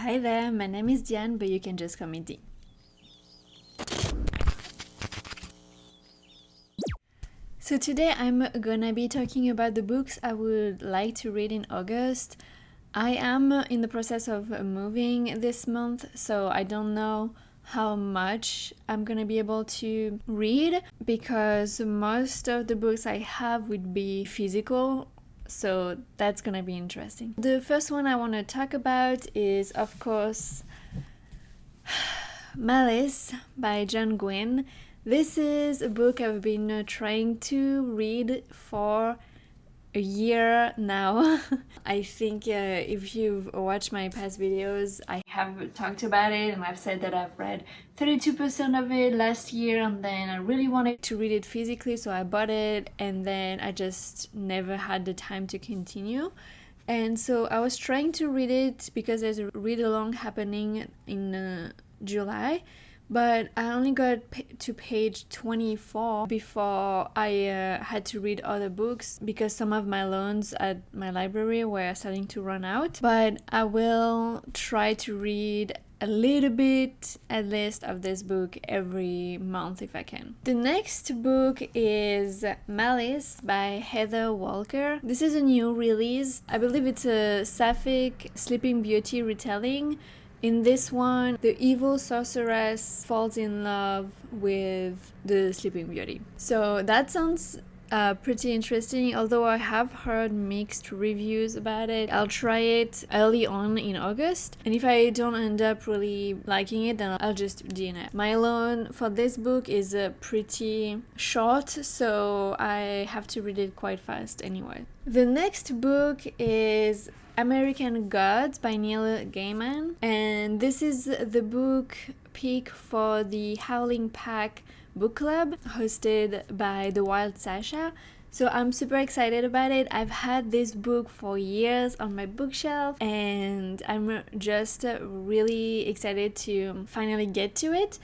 Hi there, my name is Diane, but you can just call me D. So today I'm gonna be talking about the books I would like to read in August. I am in the process of moving this month, so I don't know how much I'm gonna be able to read because most of the books I have would be physical, so that's gonna be interesting. The first one I want to talk about is, of course, Malice by Gwynne. This is a book I've been trying to read for a year now. I think if you've watched my past videos, I have talked about it and I've said that I've read 32% of it last year, and then I really wanted to read it physically, so I bought it, and then I just never had the time to continue. And so I was trying to read it because there's a read-along happening in July, but I only got to page 24 before I had to read other books because some of my loans at my library were starting to run out. But I will try to read a little bit at least of this book every month if I can. The next book is Malice by Heather Walker. This is a new release. I believe it's a Sapphic Sleeping Beauty retelling. In this one, the evil sorceress falls in love with the Sleeping Beauty. So that sounds pretty interesting, although I have heard mixed reviews about it. I'll try it early on in August, and if I don't end up really liking it, then I'll just DNF. My loan for this book is pretty short, so I have to read it quite fast anyway. The next book is American Gods by Neil Gaiman, and this is the book pick for the Howling Pack book club hosted by The Wild Sasha. So I'm super excited about it. I've had this book for years on my bookshelf, and I'm just really excited to finally get to it.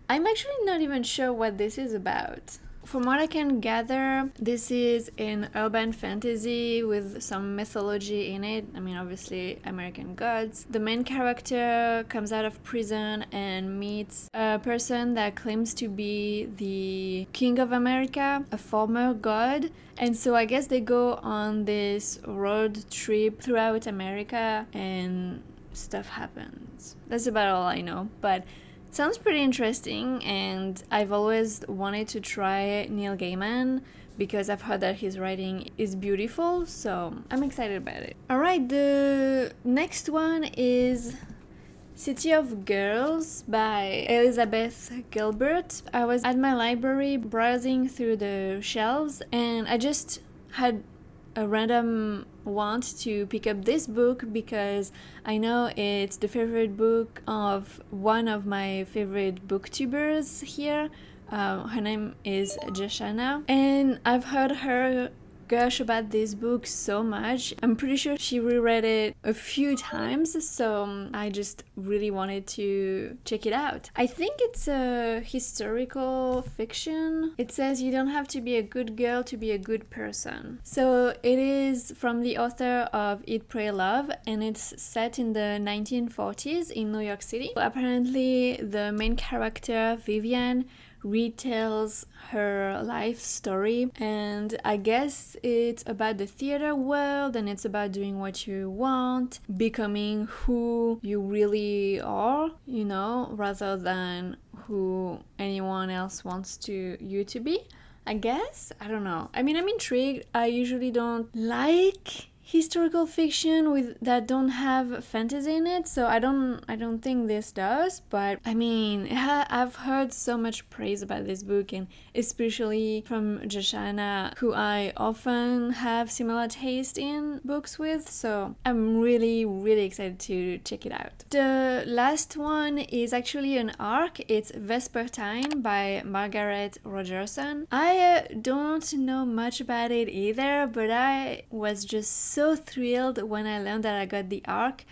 I'm actually not even sure what this is about. From what I can gather, this is an urban fantasy with some mythology in it. I mean, obviously, American gods. The main character comes out of prison and meets a person that claims to be the King of America, a former god. And so I guess they go on this road trip throughout America and stuff happens. That's about all I know. But sounds pretty interesting, and I've always wanted to try Neil Gaiman because I've heard that his writing is beautiful, so I'm excited about it. Alright, the next one is City of Girls by Elizabeth Gilbert. I was at my library browsing through the shelves, and I just had a random want to pick up this book because I know it's the favorite book of one of my favorite booktubers here. Her name is Joshana, and I've heard her gush about this book so much. I'm pretty sure she reread it a few times, so I just really wanted to check it out. I think it's a historical fiction. It says you don't have to be a good girl to be a good person. So it is from the author of Eat, Pray, Love, and it's set in the 1940s in New York City. Apparently, the main character, Vivian, retells her life story, and I guess it's about the theater world, and it's about doing what you want, becoming who you really are, you know, rather than who anyone else wants you to be, I guess. I don't know. I mean, I'm intrigued. I usually don't like historical fiction that don't have fantasy in it, so I don't think this does. But I mean, I've heard so much praise about this book, and especially from Joshana, who I often have similar taste in books with, so I'm really excited to check it out. The last one is actually an arc. It's Vespertine by Margaret Rogerson. I don't know much about it either, but I was just so thrilled when I learned that I got the arc.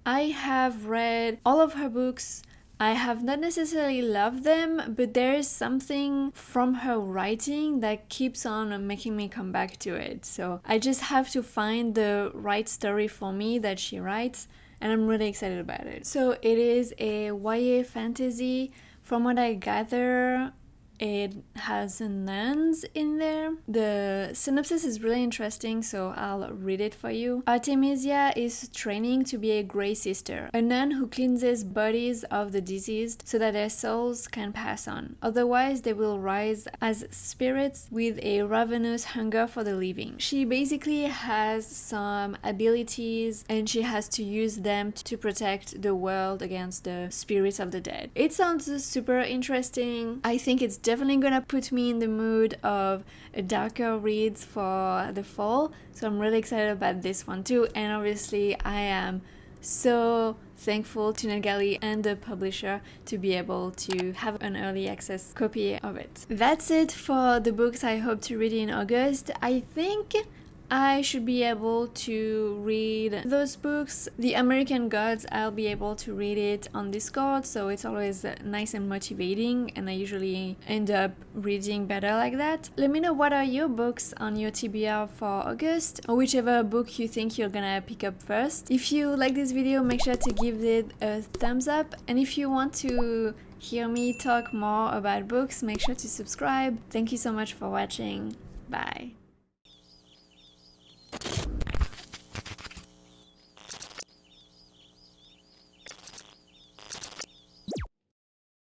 I have read all of her books. I have not necessarily loved them, but there is something from her writing that keeps on making me come back to it. So I just have to find the right story for me that she writes, and I'm really excited about it. So it is a YA fantasy. From what I gather, it has nuns in there. The synopsis is really interesting, so I'll read it for you. Artemisia is training to be a Grey Sister, a nun who cleanses bodies of the deceased so that their souls can pass on. Otherwise, they will rise as spirits with a ravenous hunger for the living. She basically has some abilities and she has to use them to protect the world against the spirits of the dead. It sounds super interesting. I think it's definitely gonna put me in the mood of darker reads for the fall, so I'm really excited about this one too. And obviously I am so thankful to NetGalley and the publisher to be able to have an early access copy of it. That's it for the books I hope to read in August. I think I should be able to read those books. The American Gods, I'll be able to read it on Discord, so it's always nice and motivating, and I usually end up reading better like that. Let me know what are your books on your TBR for August, or whichever book you think you're gonna pick up first. If you like this video, make sure to give it a thumbs up, and if you want to hear me talk more about books, make sure to subscribe. Thank you so much for watching. Bye.